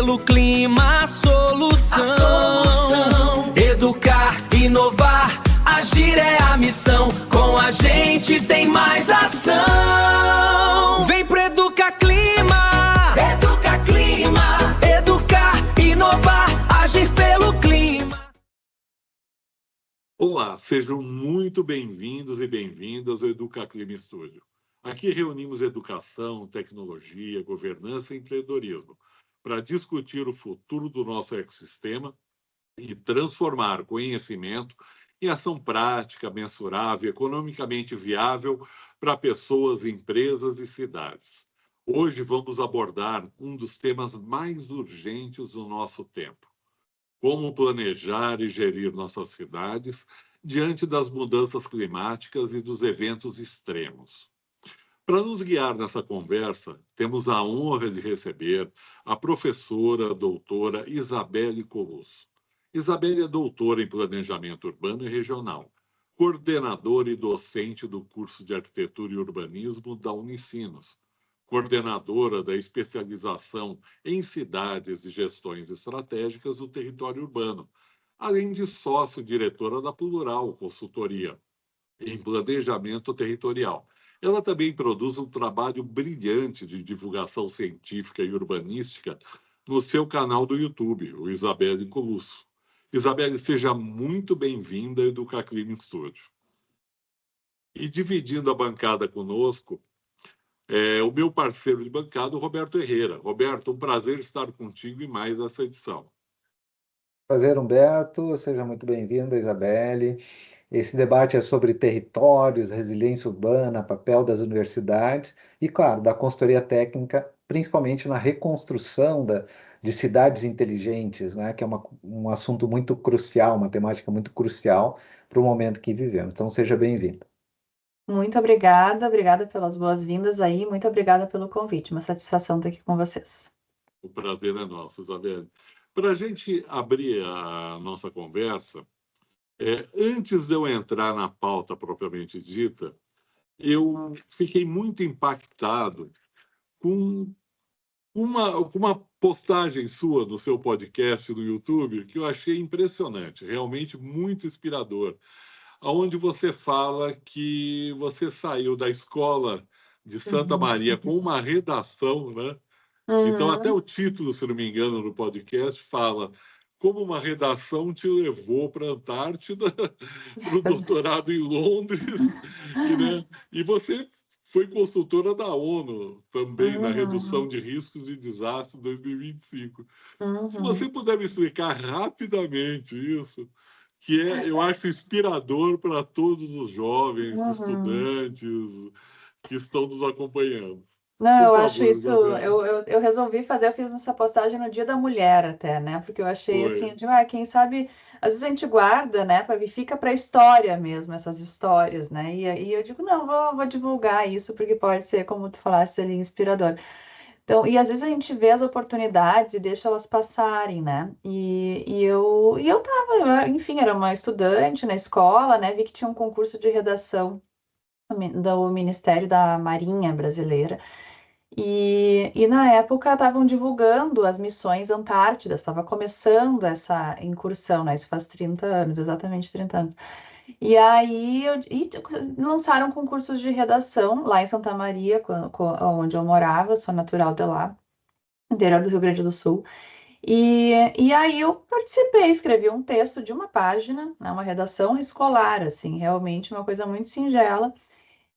pelo clima, a solução. Educar, inovar, agir é a missão. Com a gente tem mais ação. Vem pro Educa Clima. Educa Clima. Educar, inovar, agir pelo clima. Olá, sejam muito bem-vindos e bem-vindas ao Educa Clima Studio. Aqui reunimos educação, tecnologia, governança e empreendedorismo para discutir o futuro do nosso ecossistema e transformar conhecimento em ação prática, mensurável, economicamente viável para pessoas, empresas e cidades. Hoje vamos abordar um dos temas mais urgentes do nosso tempo: como planejar e gerir nossas cidades diante das mudanças climáticas e dos eventos extremos. Para nos guiar nessa conversa, temos a honra de receber a professora doutora Isabelle Colusso. Isabelle é doutora em Planejamento Urbano e Regional, coordenadora e docente do curso de Arquitetura e Urbanismo da Unicinos, coordenadora da especialização em cidades e gestões estratégicas do território urbano, além de sócio-diretora da Plural Consultoria em Planejamento Territorial. Ela também produz um trabalho brilhante de divulgação científica e urbanística no seu canal do YouTube, o Isabelle Colusso. Isabelle, seja muito bem-vinda ao Educa Clima Studio. E dividindo a bancada conosco, o meu parceiro de bancada, o Roberto Herrera. Roberto, um prazer estar contigo em mais essa edição. Prazer, Humberto. Seja muito bem-vinda, Isabelle. Esse debate é sobre territórios, resiliência urbana, papel das universidades e, claro, da consultoria técnica, principalmente na reconstrução de cidades inteligentes, né, que é um assunto muito crucial, uma temática muito crucial para o momento que vivemos. Então, seja bem-vinda. Muito obrigada pelas boas-vindas aí, muito obrigada pelo convite, uma satisfação estar aqui com vocês. O prazer é nosso, Isabelle. Para a gente abrir a nossa conversa, antes de eu entrar na pauta propriamente dita, eu fiquei muito impactado com uma postagem sua no seu podcast no YouTube que eu achei impressionante, realmente muito inspirador, onde você fala que você saiu da escola de Santa Maria com uma redação, né? Então, até o título, se não me engano, no podcast fala como uma redação te levou para a Antártida, para o doutorado em Londres, e você foi consultora da ONU também na redução de riscos e desastres 2025. Se você puder me explicar rapidamente isso, que eu acho inspirador para todos os jovens, estudantes que estão nos acompanhando. Não, eu acho isso, eu resolvi fazer, eu fiz essa postagem no Dia da Mulher até, né, porque eu achei assim, quem sabe, às vezes a gente guarda, né, fica para a história mesmo, essas histórias, né, e eu digo, não, vou divulgar isso, porque pode ser, como tu falaste ali, inspirador. Então, e às vezes a gente vê as oportunidades e deixa elas passarem, né, e eu tava, enfim, era uma estudante na escola, né, vi que tinha um concurso de redação do Ministério da Marinha Brasileira, e na época estavam divulgando as missões Antártidas, estava começando essa incursão, né? Isso faz 30 anos, exatamente 30 anos. E aí lançaram concursos de redação lá em Santa Maria, onde eu morava, sou natural de lá, interior do Rio Grande do Sul. E aí eu participei, escrevi um texto de uma página, né, uma redação escolar, assim, realmente uma coisa muito singela.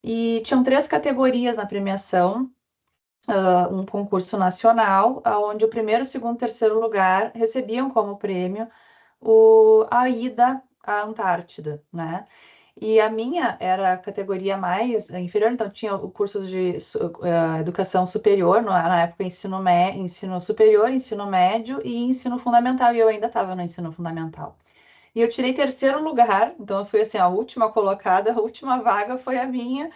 E tinham 3 categorias na premiação. Um concurso nacional, onde o primeiro, segundo, terceiro lugar recebiam como prêmio a ida à Antártida, né? E a minha era a categoria mais inferior, então tinha o curso de educação superior, na época ensino superior, ensino médio e ensino fundamental, e eu ainda estava no ensino fundamental. E eu tirei terceiro lugar, então eu fui assim, a última colocada, a última vaga foi a minha,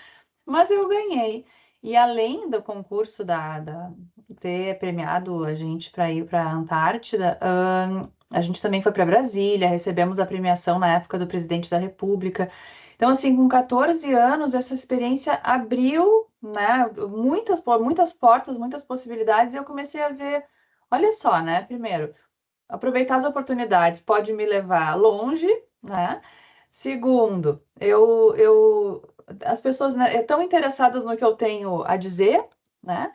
mas eu ganhei. E além do concurso ter premiado a gente para ir para a Antártida, a gente também foi para Brasília, recebemos a premiação na época do presidente da República. Então, assim, com 14 anos, essa experiência abriu, né, muitas portas, muitas possibilidades, e eu comecei a ver olha só, né? Primeiro, aproveitar as oportunidades pode me levar longe, né? Segundo, as pessoas, né, estão interessadas no que eu tenho a dizer, né?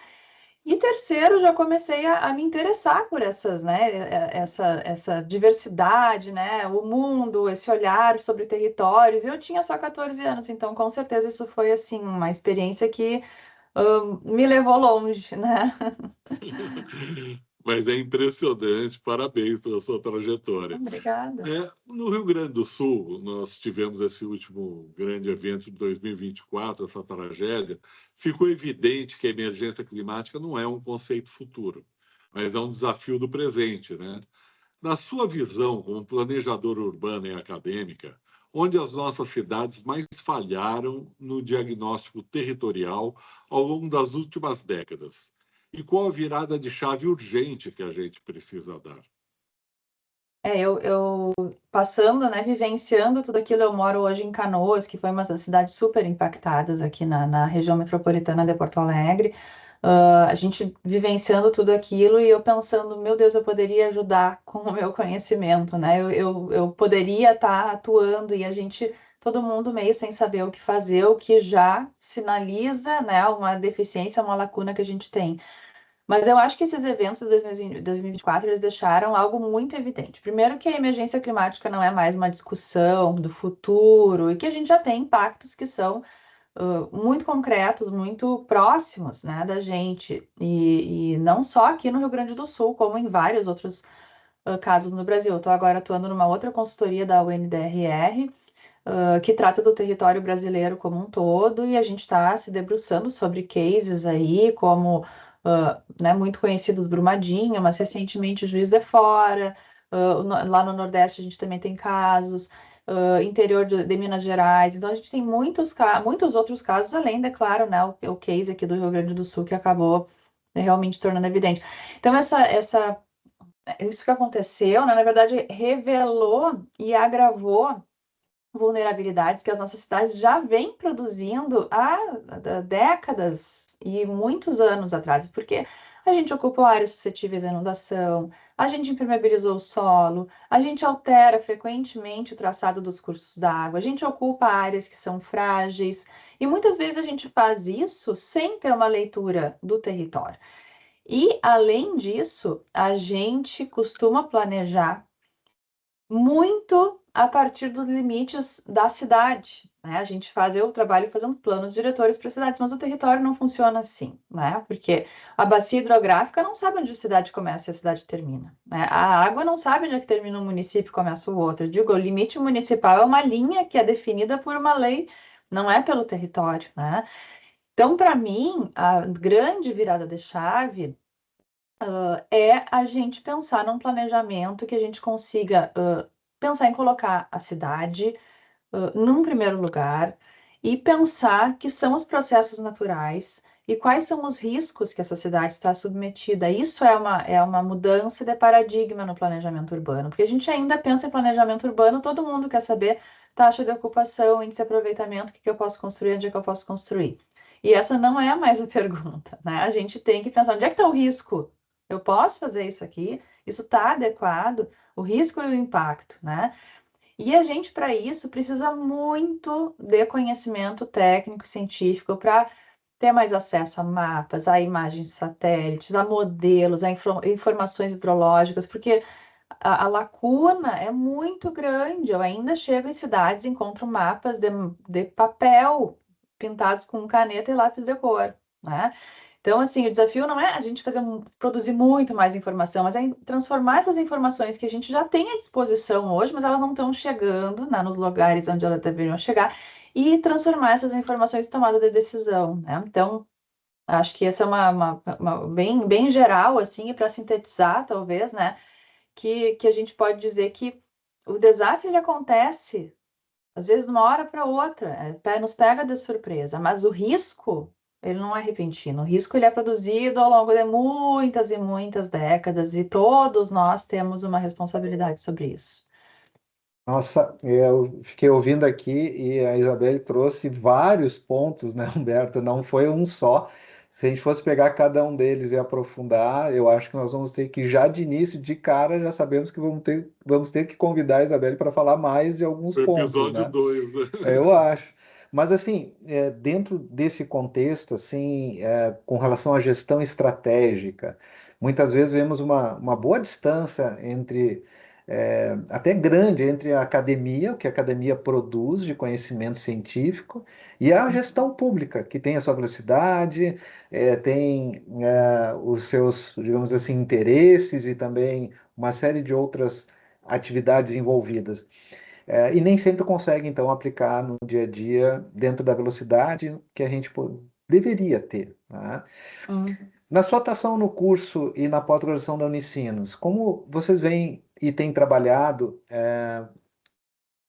E terceiro, já comecei a me interessar por essas, né, essa diversidade, né, o mundo, esse olhar sobre territórios. Eu tinha só 14 anos, então com certeza isso foi assim uma experiência que me levou longe, né? Mas é impressionante, parabéns pela sua trajetória. Obrigada. No Rio Grande do Sul, nós tivemos esse último grande evento de 2024, essa tragédia. Ficou evidente que a emergência climática não é um conceito futuro, mas é um desafio do presente, né? Na sua visão, como planejadora urbana e acadêmica, onde as nossas cidades mais falharam no diagnóstico territorial ao longo das últimas décadas? E qual a virada de chave urgente que a gente precisa dar? Eu passando, né, vivenciando tudo aquilo, eu moro hoje em Canoas, que foi uma das cidades super impactadas aqui na região metropolitana de Porto Alegre. A gente vivenciando tudo aquilo e eu pensando, meu Deus, eu poderia ajudar com o meu conhecimento, né? Eu poderia estar atuando e todo mundo meio sem saber o que fazer, o que já sinaliza, né, uma deficiência, uma lacuna que a gente tem. Mas eu acho que esses eventos de 2024, eles deixaram algo muito evidente. Primeiro que a emergência climática não é mais uma discussão do futuro e que a gente já tem impactos que são muito concretos, muito próximos, né, da gente. E não só aqui no Rio Grande do Sul, como em vários outros casos no Brasil. Eu estou agora atuando numa outra consultoria da UNDRR, que trata do território brasileiro como um todo, e a gente está se debruçando sobre cases aí, como né, muito conhecidos Brumadinho, mas recentemente Juiz de Fora, lá no Nordeste a gente também tem casos, interior de Minas Gerais, então a gente tem muitos outros casos, além, é claro, né, o case aqui do Rio Grande do Sul que acabou realmente tornando evidente. Então, isso que aconteceu, né, na verdade, revelou e agravou vulnerabilidades que as nossas cidades já vêm produzindo há décadas e muitos anos atrás, porque a gente ocupa áreas suscetíveis à inundação, a gente impermeabilizou o solo, a gente altera frequentemente o traçado dos cursos d'água, a gente ocupa áreas que são frágeis, e muitas vezes a gente faz isso sem ter uma leitura do território. E, além disso, a gente costuma planejar muito a partir dos limites da cidade, né? A gente eu trabalho fazendo planos diretores para cidades, mas o território não funciona assim, né? Porque a bacia hidrográfica não sabe onde a cidade começa e a cidade termina, né? A água não sabe onde é que termina um município e começa o outro. Eu digo, o limite municipal é uma linha que é definida por uma lei, não é pelo território, né? Então, para mim, a grande virada de chave é a gente pensar num planejamento que a gente consiga pensar em colocar a cidade num primeiro lugar e pensar que são os processos naturais e quais são os riscos que essa cidade está submetida. Isso é uma mudança de paradigma no planejamento urbano, porque a gente ainda pensa em planejamento urbano, todo mundo quer saber taxa de ocupação, índice de aproveitamento, o que eu posso construir, onde é que eu posso construir. E essa não é mais a pergunta, né? A gente tem que pensar onde é que está o risco. Eu posso fazer isso aqui? Isso está adequado? O risco e o impacto, né? E a gente, para isso, precisa muito de conhecimento técnico, científico, para ter mais acesso a mapas, a imagens de satélites, a modelos, a informações hidrológicas, porque a lacuna é muito grande. Eu ainda chego em cidades e encontro mapas de papel pintados com caneta e lápis de cor, né? Então, assim, o desafio não é a gente produzir muito mais informação, mas é transformar essas informações que a gente já tem à disposição hoje, mas elas não estão chegando, né, nos lugares onde elas deveriam chegar, e transformar essas informações em tomada de decisão, né? Então, acho que essa é uma bem geral, assim, para sintetizar, talvez, né, que a gente pode dizer que o desastre ele acontece, às vezes, de uma hora para outra, nos pega de surpresa, mas o risco ele não é repentino. O risco ele é produzido ao longo de muitas e muitas décadas e todos nós temos uma responsabilidade sobre isso. Nossa, eu fiquei ouvindo aqui e a Isabelle trouxe vários pontos, né, Humberto? Não foi um só. Se a gente fosse pegar cada um deles e aprofundar, eu acho que nós vamos ter que, já de início, de cara, já sabemos que vamos ter que convidar a Isabelle para falar mais de alguns O pontos, episódio né? 2. Eu acho. Mas, assim, dentro desse contexto, assim, com relação à gestão estratégica, muitas vezes vemos uma boa distância entre, até grande, entre a academia, o que a academia produz de conhecimento científico, e a gestão pública, que tem a sua velocidade, tem os seus, digamos assim, interesses e também uma série de outras atividades envolvidas. E nem sempre consegue, então, aplicar no dia a dia dentro da velocidade que a gente deveria ter, né? Na sua atuação no curso e na pós-graduação da Unicinos, como vocês veem e têm trabalhado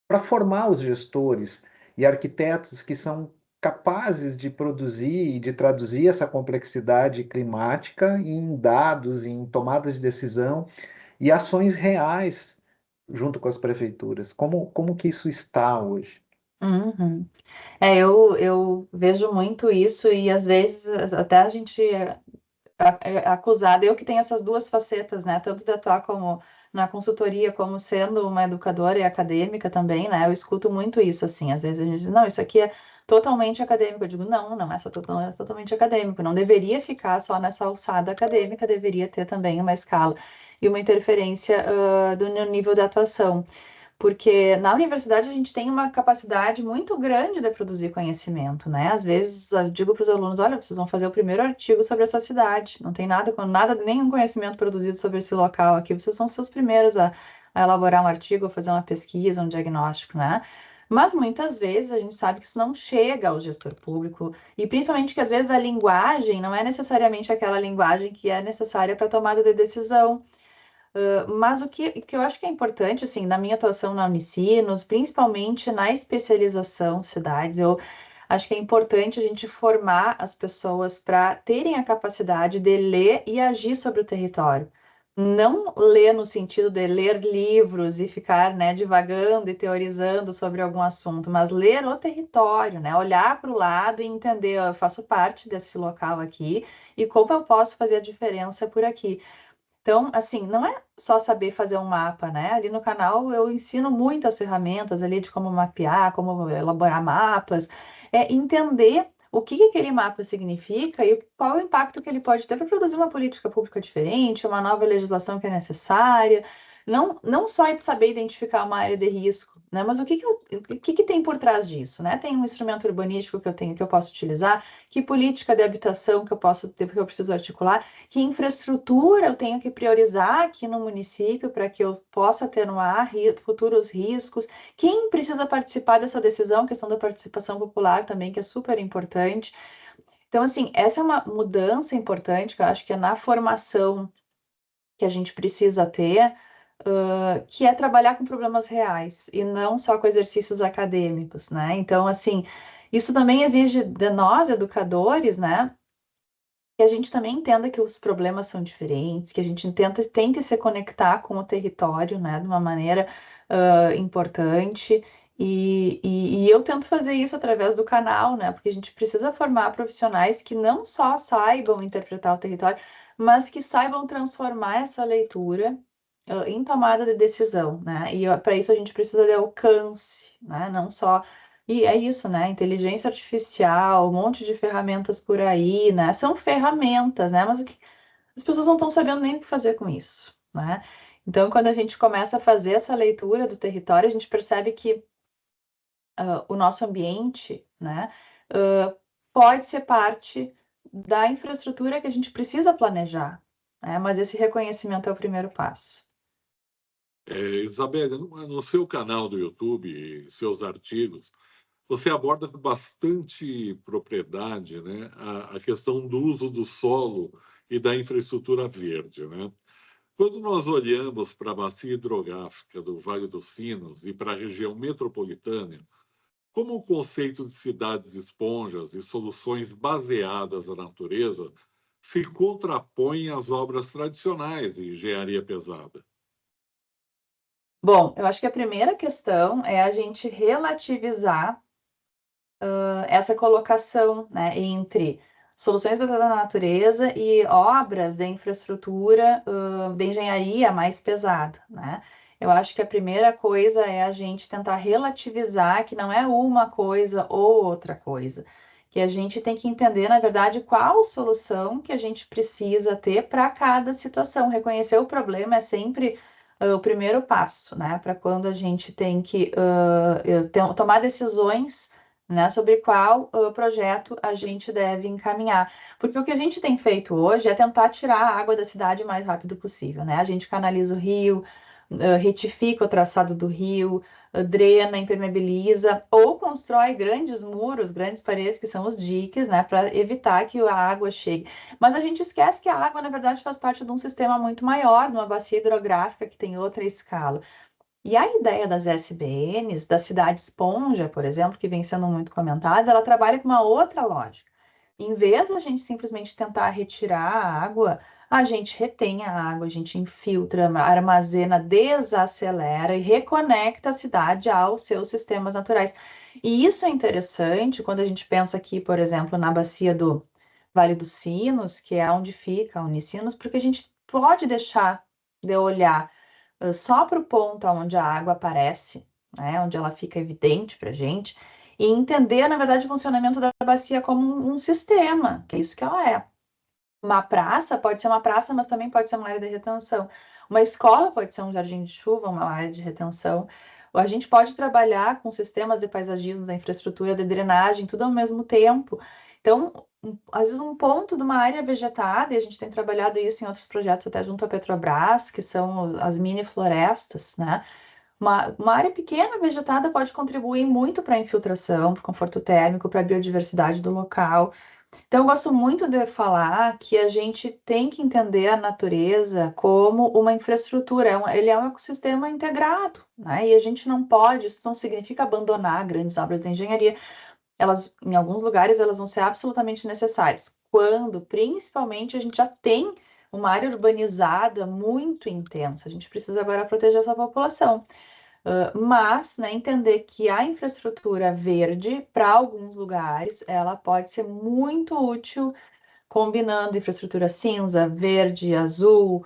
para formar os gestores e arquitetos que são capazes de produzir e de traduzir essa complexidade climática em dados, em tomadas de decisão e ações reais junto com as prefeituras? Como que isso está hoje? Uhum. Eu vejo muito isso e às vezes até a gente é acusada, eu que tenho essas duas facetas, né? Tanto de atuar como na consultoria, como sendo uma educadora e acadêmica também, né? Eu escuto muito isso, assim, às vezes a gente diz, não, isso aqui é totalmente acadêmico. Eu digo, não é totalmente acadêmico, não deveria ficar só nessa alçada acadêmica, deveria ter também uma escala e uma interferência no nível da atuação. Porque na universidade a gente tem uma capacidade muito grande de produzir conhecimento, né? Às vezes eu digo para os alunos, olha, vocês vão fazer o primeiro artigo sobre essa cidade, não tem nada, nenhum conhecimento produzido sobre esse local aqui, vocês são os seus primeiros a elaborar um artigo, a fazer uma pesquisa, um diagnóstico, né? Mas muitas vezes a gente sabe que isso não chega ao gestor público, e principalmente que às vezes a linguagem não é necessariamente aquela linguagem que é necessária para a tomada de decisão. Mas o que eu acho que é importante, assim, na minha atuação na Unicinos, principalmente na especialização cidades, eu acho que é importante a gente formar as pessoas para terem a capacidade de ler e agir sobre o território. Não ler no sentido de ler livros e ficar, né, divagando e teorizando sobre algum assunto, mas ler o território, né, olhar para o lado e entender, eu faço parte desse local aqui e como eu posso fazer a diferença por aqui. Então, assim, não é só saber fazer um mapa, né? Ali no canal eu ensino muitas ferramentas ali de como mapear, como elaborar mapas, entender o que aquele mapa significa e qual o impacto que ele pode ter para produzir uma política pública diferente, uma nova legislação que é necessária. Não só de saber identificar uma área de risco, né? Mas o que tem por trás disso, né? Tem um instrumento urbanístico que eu posso utilizar, que política de habitação que eu posso ter, que eu preciso articular, que infraestrutura eu tenho que priorizar aqui no município para que eu possa atenuar futuros riscos, quem precisa participar dessa decisão, questão da participação popular também, que é super importante. Então, assim, essa é uma mudança importante que eu acho que é na formação que a gente precisa ter, que é trabalhar com problemas reais e não só com exercícios acadêmicos, né? Então, assim, isso também exige de nós, educadores, né? Que a gente também entenda que os problemas são diferentes, que a gente tente se conectar com o território, né, de uma maneira importante. E eu tento fazer isso através do canal, né, porque a gente precisa formar profissionais que não só saibam interpretar o território, mas que saibam transformar essa leitura em tomada de decisão, né? E para isso a gente precisa de alcance, né? Não só. E é isso, né? Inteligência artificial, um monte de ferramentas por aí, né? São ferramentas, né? Mas as pessoas não estão sabendo nem o que fazer com isso, né? Então, quando a gente começa a fazer essa leitura do território, a gente percebe que o nosso ambiente, né, pode ser parte da infraestrutura que a gente precisa planejar, né? Mas esse reconhecimento é o primeiro passo. Isabelle, no seu canal do YouTube, seus artigos, você aborda com bastante propriedade, né, a questão do uso do solo e da infraestrutura verde, né? Quando nós olhamos para a bacia hidrográfica do Vale dos Sinos e para a região metropolitana, como o conceito de cidades esponjas e soluções baseadas na natureza se contrapõe às obras tradicionais de engenharia pesada? Bom, eu acho que a primeira questão é a gente relativizar essa colocação, né, entre soluções baseadas na natureza e obras de infraestrutura, de engenharia mais pesada, né? Eu acho que a primeira coisa é a gente tentar relativizar que não é uma coisa ou outra coisa, que a gente tem que entender, na verdade, qual solução que a gente precisa ter para cada situação. Reconhecer o problema é sempre o primeiro passo, né? Para quando a gente tem que tomar decisões, né, sobre qual projeto a gente deve encaminhar. Porque o que a gente tem feito hoje é tentar tirar a água da cidade o mais rápido possível, né? A gente canaliza o rio, retifica o traçado do rio, drena, impermeabiliza ou constrói grandes muros, grandes paredes, que são os diques, né, para evitar que a água chegue. Mas a gente esquece que a água, na verdade, faz parte de um sistema muito maior, numa bacia hidrográfica que tem outra escala. E a ideia das SBNs, da cidade esponja, por exemplo, que vem sendo muito comentada, ela trabalha com uma outra lógica. Em vez da gente simplesmente tentar retirar a água, a gente retém a água, a gente infiltra, armazena, desacelera e reconecta a cidade aos seus sistemas naturais. E isso é interessante quando a gente pensa aqui, por exemplo, na bacia do Vale dos Sinos, que é onde fica a Unicinos, porque a gente pode deixar de olhar só para o ponto onde a água aparece, né, onde ela fica evidente para a gente, e entender, na verdade, o funcionamento da bacia como um sistema, que é isso que ela é. Uma praça pode ser uma praça, mas também pode ser uma área de retenção. Uma escola pode ser um jardim de chuva, uma área de retenção. A gente pode trabalhar com sistemas de paisagismo, da infraestrutura, de drenagem, tudo ao mesmo tempo. Então, às vezes um ponto de uma área vegetada, e a gente tem trabalhado isso em outros projetos até junto à Petrobras, que são as mini florestas, né? Uma área pequena vegetada pode contribuir muito para a infiltração, para o conforto térmico, para a biodiversidade do local. Então, eu gosto muito de falar que a gente tem que entender a natureza como uma infraestrutura, ele é um ecossistema integrado, né? E a gente não pode, isso não significa abandonar grandes obras de engenharia. Elas, em alguns lugares, elas vão ser absolutamente necessárias. Quando, principalmente, a gente já tem uma área urbanizada muito intensa. A gente precisa agora proteger essa população. Mas, né, entender que a infraestrutura verde, para alguns lugares, ela pode ser muito útil, combinando infraestrutura cinza, verde, azul,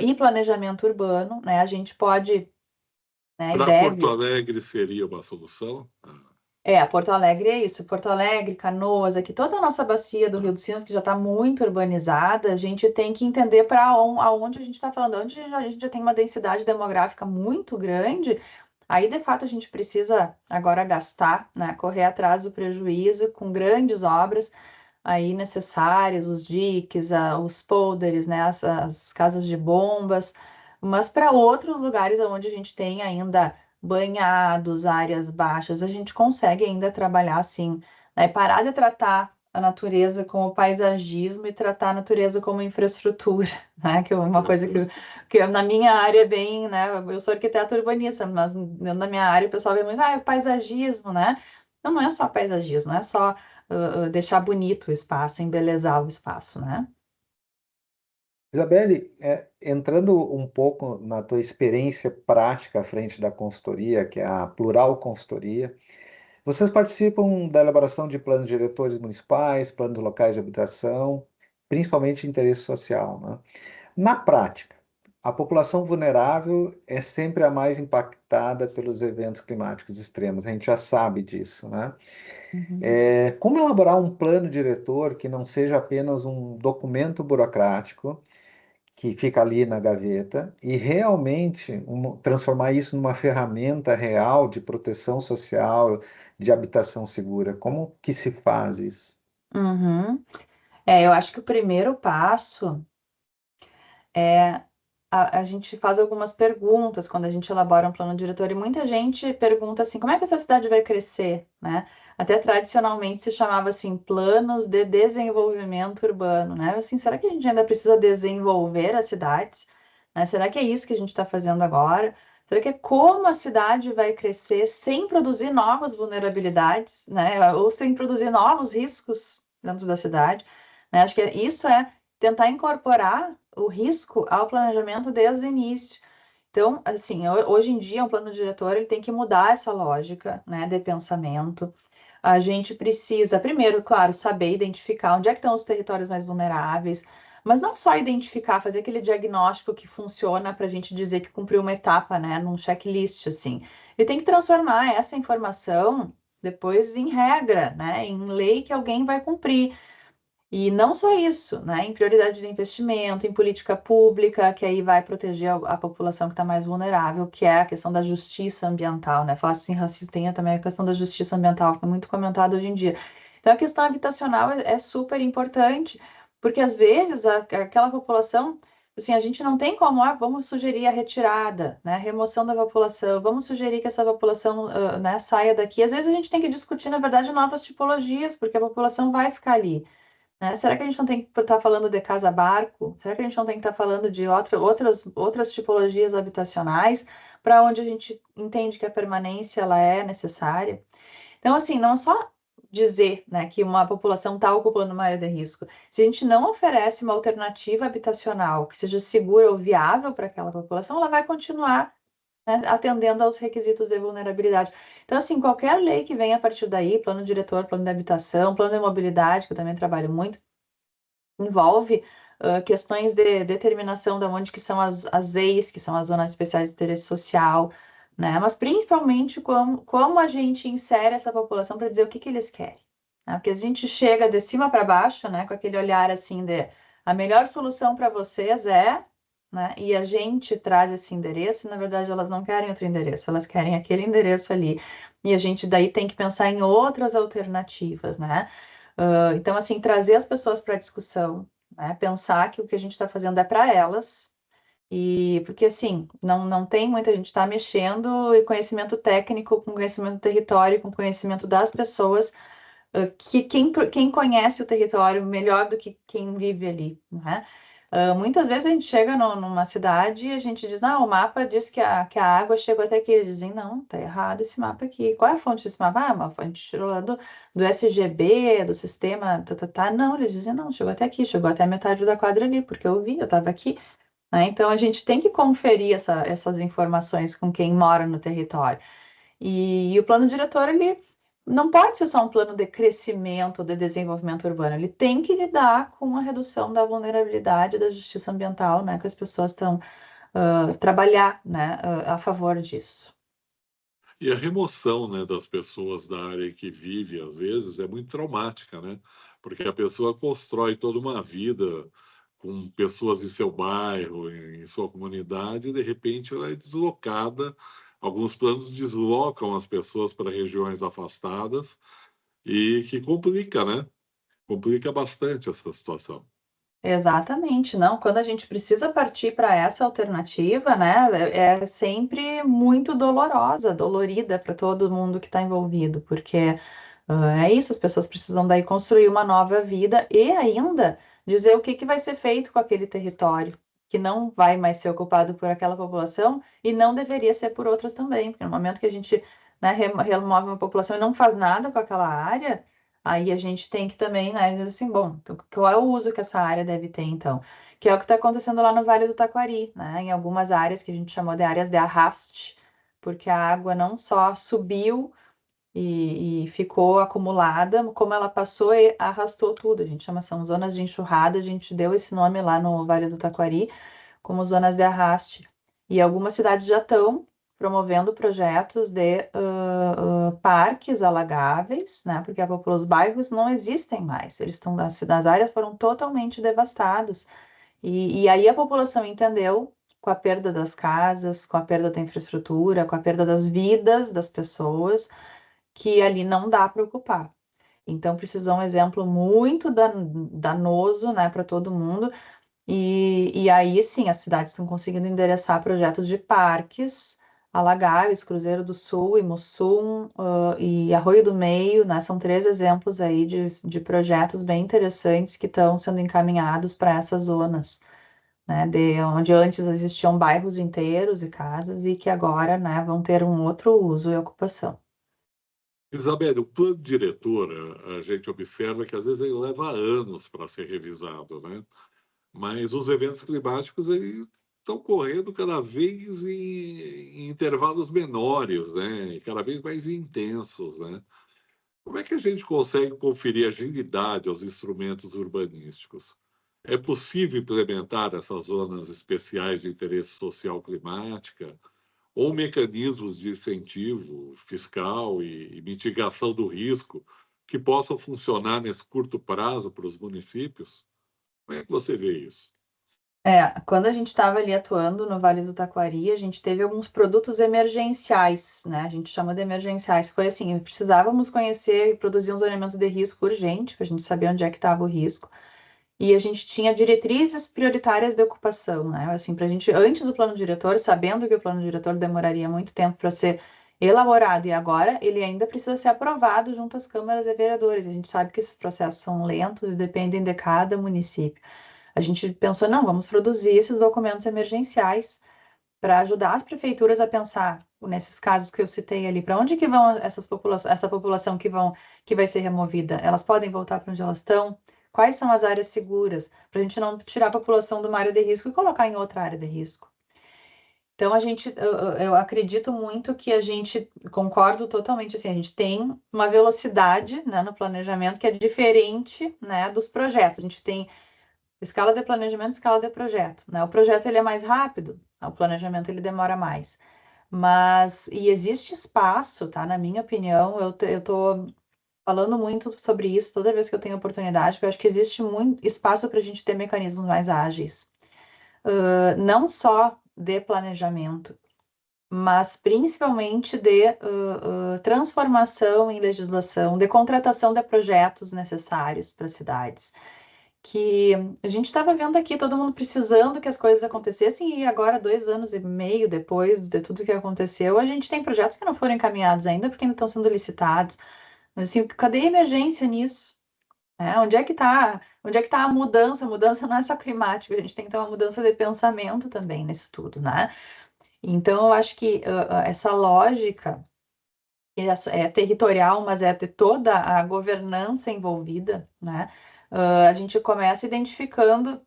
e planejamento urbano, né? A gente pode, né, e Para Porto deve. Alegre seria uma solução? Porto Alegre é isso. Porto Alegre, Canoas, aqui toda a nossa bacia do Rio dos Sinos, que já está muito urbanizada, a gente tem que entender para aonde a gente está falando. Onde a gente já tem uma densidade demográfica muito grande, aí de fato a gente precisa agora gastar, né, correr atrás do prejuízo com grandes obras aí necessárias, os diques, os polders, né, as casas de bombas, mas para outros lugares onde a gente tem ainda banhados, áreas baixas, a gente consegue ainda trabalhar assim, né? Parar de tratar a natureza como paisagismo e tratar a natureza como infraestrutura, né? Que é uma coisa que na minha área é bem, né? Eu sou arquiteta urbanista, mas na minha área o pessoal vê muito, é paisagismo, né? Então, não é só paisagismo, não é só deixar bonito o espaço, embelezar o espaço, né? Isabelle, entrando um pouco na tua experiência prática à frente da consultoria, que é a Plural Consultoria, vocês participam da elaboração de planos diretores municipais, planos locais de habitação, principalmente de interesse social, né? Na prática, a população vulnerável é sempre a mais impactada pelos eventos climáticos extremos, a gente já sabe disso, né? Uhum. Como elaborar um plano diretor que não seja apenas um documento burocrático que fica ali na gaveta e realmente transformar isso numa ferramenta real de proteção social, de habitação segura? Como que se faz isso? Uhum. Eu acho que o primeiro passo é a gente faz algumas perguntas quando a gente elabora um plano diretor, e muita gente pergunta assim, como é que essa cidade vai crescer, né? Até tradicionalmente se chamava assim, planos de desenvolvimento urbano, né? Assim, será que a gente ainda precisa desenvolver as cidades? Né? Será que é isso que a gente está fazendo agora? Será que é como a cidade vai crescer sem produzir novas vulnerabilidades, né? Ou sem produzir novos riscos dentro da cidade? Né? Acho que isso é tentar incorporar o risco ao planejamento desde o início. Então, assim, hoje em dia, um plano diretor ele tem que mudar essa lógica, né, de pensamento. A gente precisa, primeiro, claro, saber identificar onde é que estão os territórios mais vulneráveis, mas não só identificar, fazer aquele diagnóstico que funciona para a gente dizer que cumpriu uma etapa, né, num checklist, assim. E tem que transformar essa informação depois em regra, né, em lei que alguém vai cumprir. E não só isso, né? Em prioridade de investimento, em política pública, que aí vai proteger a população que está mais vulnerável, que é a questão da justiça ambiental, né? Falar assim, racista tem também a questão da justiça ambiental, que é muito comentada hoje em dia. Então, a questão habitacional é super importante, porque às vezes aquela população, assim, a gente não tem como, vamos sugerir a retirada, né? A remoção da população, vamos sugerir que essa população, né, saia daqui. Às vezes a gente tem que discutir, na verdade, novas tipologias, porque a população vai ficar ali. Né? Será que a gente não tem que estar falando de casa-barco? Será que a gente não tem que estar falando de outras tipologias habitacionais para onde a gente entende que a permanência ela é necessária? Então, assim, não é só dizer, né, que uma população está ocupando uma área de risco. Se a gente não oferece uma alternativa habitacional que seja segura ou viável para aquela população, ela vai continuar, né, atendendo aos requisitos de vulnerabilidade. Então, assim, qualquer lei que venha a partir daí, plano diretor, plano de habitação, plano de mobilidade, que eu também trabalho muito, envolve questões de determinação de onde que são as EIs, que são as zonas especiais de interesse social, né? Mas principalmente como a gente insere essa população para dizer o que eles querem. Né? Porque a gente chega de cima para baixo, né, com aquele olhar assim de a melhor solução para vocês é, né? E a gente traz esse endereço, e na verdade elas não querem outro endereço, elas querem aquele endereço ali. E a gente daí tem que pensar em outras alternativas, né? Então, assim, trazer as pessoas para a discussão, né? Pensar que o que a gente está fazendo é para elas, e porque assim, não tem muita gente está mexendo e conhecimento técnico com conhecimento do território, com conhecimento das pessoas, que quem conhece o território melhor do que quem vive ali, né? Muitas vezes a gente chega numa cidade e a gente diz, não, o mapa diz que a água chegou até aqui. Eles dizem, não, tá errado esse mapa aqui. Qual é a fonte desse mapa? Uma fonte tirou lá do SGB, do sistema, tá. Não, eles dizem, não, chegou até aqui, chegou até a metade da quadra ali, porque eu vi, eu estava aqui. Né? Então, a gente tem que conferir essas informações com quem mora no território. E o plano diretor, ele não pode ser só um plano de crescimento, de desenvolvimento urbano, ele tem que lidar com a redução da vulnerabilidade da justiça ambiental, né, que as pessoas estão trabalhar, né, a favor disso. E a remoção, né, das pessoas da área que vive, às vezes, é muito traumática, né? Porque a pessoa constrói toda uma vida com pessoas em seu bairro, em sua comunidade, e de repente ela é deslocada. Alguns planos deslocam as pessoas para regiões afastadas e que complica, né? Complica bastante essa situação. Exatamente, não. Quando a gente precisa partir para essa alternativa, né, é sempre muito dolorosa, dolorida para todo mundo que está envolvido, porque é isso, as pessoas precisam daí construir uma nova vida e ainda dizer o que vai ser feito com aquele território, que não vai mais ser ocupado por aquela população e não deveria ser por outras também, porque no momento que a gente, né, remove uma população e não faz nada com aquela área, aí a gente tem que também, né, dizer assim, bom, então, qual é o uso que essa área deve ter, então? Que é o que está acontecendo lá no Vale do Taquari, né, em algumas áreas que a gente chamou de áreas de arraste, porque a água não só subiu e ficou acumulada, como ela passou e arrastou tudo. A gente chama, são zonas de enxurrada, a gente deu esse nome lá no Vale do Taquari, como zonas de arraste. E algumas cidades já estão promovendo projetos de parques alagáveis, né? Porque os bairros não existem mais, eles estão, as áreas foram totalmente devastadas. E aí a população entendeu, com a perda das casas, com a perda da infraestrutura, com a perda das vidas das pessoas, que ali não dá para ocupar. Então, precisou um exemplo muito danoso, né, para todo mundo. E aí, sim, as cidades estão conseguindo endereçar projetos de parques alagáveis, Cruzeiro do Sul, Imussum, e Arroio do Meio, né? São 3 exemplos aí de projetos bem interessantes que estão sendo encaminhados para essas zonas, né? De onde antes existiam bairros inteiros e casas e que agora, né, vão ter um outro uso e ocupação. Isabelle, o plano diretor, a gente observa que às vezes ele leva anos para ser revisado, né? Mas os eventos climáticos estão ocorrendo cada vez em intervalos menores, né? E cada vez mais intensos, né? Como é que a gente consegue conferir agilidade aos instrumentos urbanísticos? É possível implementar essas zonas especiais de interesse social climática ou mecanismos de incentivo fiscal e mitigação do risco que possam funcionar nesse curto prazo para os municípios? Como é que você vê isso? Quando a gente estava ali atuando no Vale do Taquari, a gente teve alguns produtos emergenciais, né? A gente chama de emergenciais. Foi assim, precisávamos conhecer e produzir um zoneamento de risco urgente, para a gente saber onde é que estava o risco. E a gente tinha diretrizes prioritárias de ocupação, né? Assim, para a gente, antes do plano diretor, sabendo que o plano diretor demoraria muito tempo para ser elaborado, e agora ele ainda precisa ser aprovado junto às câmaras e vereadores. A gente sabe que esses processos são lentos e dependem de cada município. A gente pensou, não, vamos produzir esses documentos emergenciais para ajudar as prefeituras a pensar nesses casos que eu citei ali, para onde que vão essa população que vai ser removida? Elas podem voltar para onde elas estão? Quais são as áreas seguras? Para a gente não tirar a população de uma área de risco e colocar em outra área de risco. Então, eu acredito muito que a gente, concordo totalmente, assim, a gente tem uma velocidade, né, no planejamento que é diferente, né, dos projetos. A gente tem escala de planejamento, escala de projeto, né? O projeto ele é mais rápido, o planejamento ele demora mais. E existe espaço, tá? Na minha opinião, eu tô falando muito sobre isso toda vez que eu tenho oportunidade, porque eu acho que existe muito espaço para a gente ter mecanismos mais ágeis. Não só de planejamento, mas principalmente de transformação em legislação, de contratação de projetos necessários para cidades. Que a gente estava vendo aqui todo mundo precisando que as coisas acontecessem, e agora, 2 anos e meio depois de tudo que aconteceu, a gente tem projetos que não foram encaminhados ainda porque ainda estão sendo licitados. Mas assim, cadê a emergência nisso? Onde é que está? Onde é que está a mudança? A mudança não é só climática, a gente tem que ter uma mudança de pensamento também nisso tudo, né? Então, eu acho que essa lógica é territorial, mas é de toda a governança envolvida, né? A gente começa identificando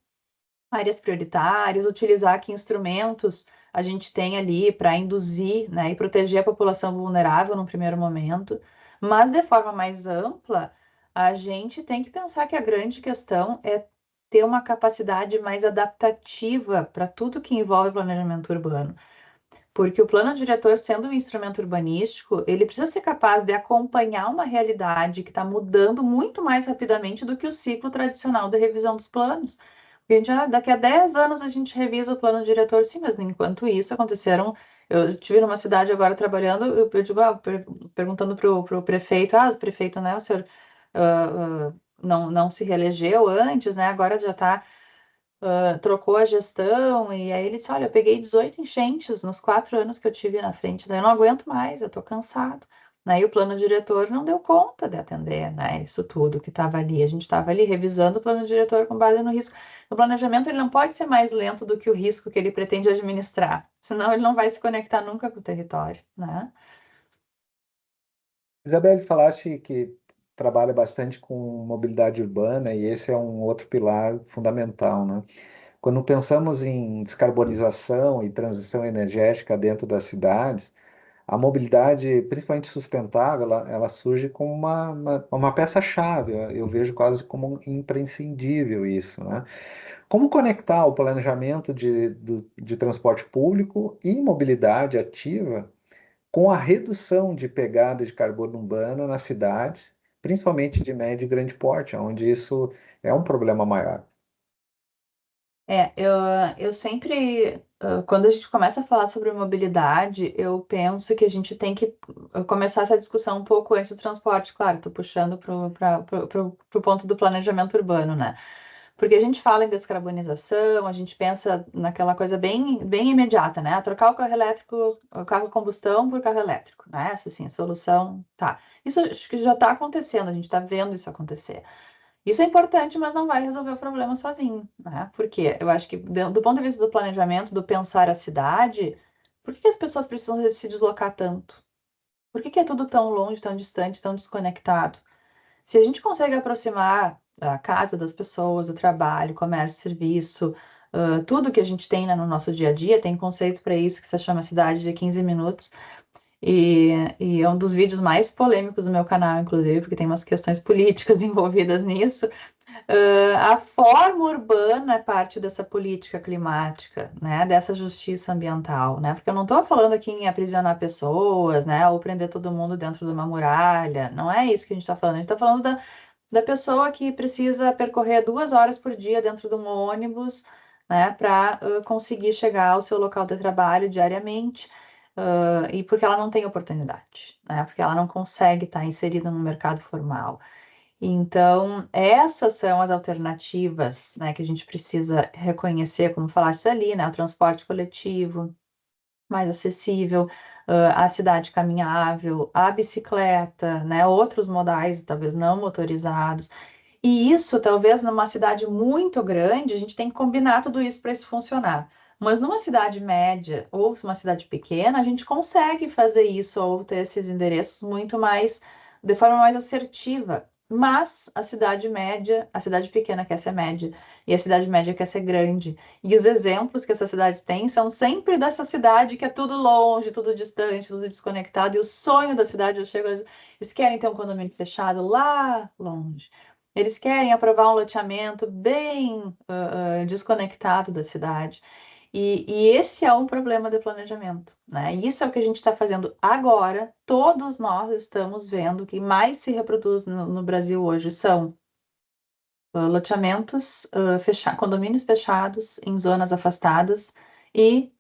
áreas prioritárias, utilizar que instrumentos a gente tem ali para induzir, né, e proteger a população vulnerável no primeiro momento, mas de forma mais ampla, a gente tem que pensar que a grande questão é ter uma capacidade mais adaptativa para tudo que envolve planejamento urbano. Porque o plano diretor, sendo um instrumento urbanístico, ele precisa ser capaz de acompanhar uma realidade que está mudando muito mais rapidamente do que o ciclo tradicional de revisão dos planos. Porque daqui a 10 anos a gente revisa o plano diretor, sim, mas enquanto isso aconteceram. Eu estive numa cidade agora trabalhando, eu digo, perguntando para o prefeito, o prefeito, né, o senhor não se reelegeu antes, né, agora já está. Trocou a gestão, e aí ele disse, olha, eu peguei 18 enchentes nos 4 anos que eu tive na frente, daí eu não aguento mais, eu tô cansado. E o plano diretor não deu conta de atender, né, isso tudo que estava ali. A gente estava ali revisando o plano diretor com base no risco. O planejamento ele não pode ser mais lento do que o risco que ele pretende administrar, senão ele não vai se conectar nunca com o território, né? Isabelle, falaste que trabalha bastante com mobilidade urbana e esse é um outro pilar fundamental, né? Quando pensamos em descarbonização e transição energética dentro das cidades, a mobilidade, principalmente sustentável, ela surge como uma peça-chave. Eu vejo quase como imprescindível isso, né? Como conectar o planejamento de transporte público e mobilidade ativa com a redução de pegada de carbono urbana nas cidades, principalmente de médio e grande porte, onde isso é um problema maior? Eu sempre, quando a gente começa a falar sobre mobilidade, eu penso que a gente tem que começar essa discussão um pouco antes do transporte, claro, estou puxando para o ponto do planejamento urbano, né? Porque a gente fala em descarbonização, a gente pensa naquela coisa bem, bem imediata, né? Trocar o carro elétrico, o carro a combustão por carro elétrico, né? Essa assim, a solução, tá. Isso acho que já está acontecendo, a gente está vendo isso acontecer. Isso é importante, mas não vai resolver o problema sozinho, né? Porque eu acho que, do ponto de vista do planejamento, do pensar a cidade, por que as pessoas precisam se deslocar tanto? Por que é tudo tão longe, tão distante, tão desconectado? Se a gente consegue aproximar a casa das pessoas, o trabalho, comércio, serviço, tudo que a gente tem, né, no nosso dia a dia, tem conceito para isso que se chama cidade de 15 minutos. e é um dos vídeos mais polêmicos do meu canal, inclusive, porque tem umas questões políticas envolvidas nisso. A forma urbana é parte dessa política climática, né, dessa justiça ambiental, né, porque eu não estou falando aqui em aprisionar pessoas, né, ou prender todo mundo dentro de uma muralha, não é isso que a gente está falando, a gente está falando da pessoa que precisa percorrer 2 horas por dia dentro de um ônibus, né, para conseguir chegar ao seu local de trabalho diariamente, e porque ela não tem oportunidade, né, porque ela não consegue estar inserida no mercado formal. Então, essas são as alternativas, né, que a gente precisa reconhecer, como falaste ali, né, o transporte coletivo mais acessível, a cidade caminhável, a bicicleta, né, outros modais, talvez não motorizados. E isso, talvez, numa cidade muito grande, a gente tem que combinar tudo isso para isso funcionar. Mas numa cidade média ou uma cidade pequena, a gente consegue fazer isso ou ter esses endereços muito mais, de forma mais assertiva. Mas a cidade média, a cidade pequena quer ser média, e a cidade média quer ser grande. E os exemplos que essas cidades têm são sempre dessa cidade que é tudo longe, tudo distante, tudo desconectado. E o sonho da cidade, eu chego, eles querem ter um condomínio fechado lá longe. Eles querem aprovar um loteamento bem desconectado da cidade. E esse é um problema de planejamento, né? E isso é o que a gente está fazendo agora. Todos nós estamos vendo que mais se reproduz no Brasil hoje são loteamentos condomínios fechados em zonas afastadas e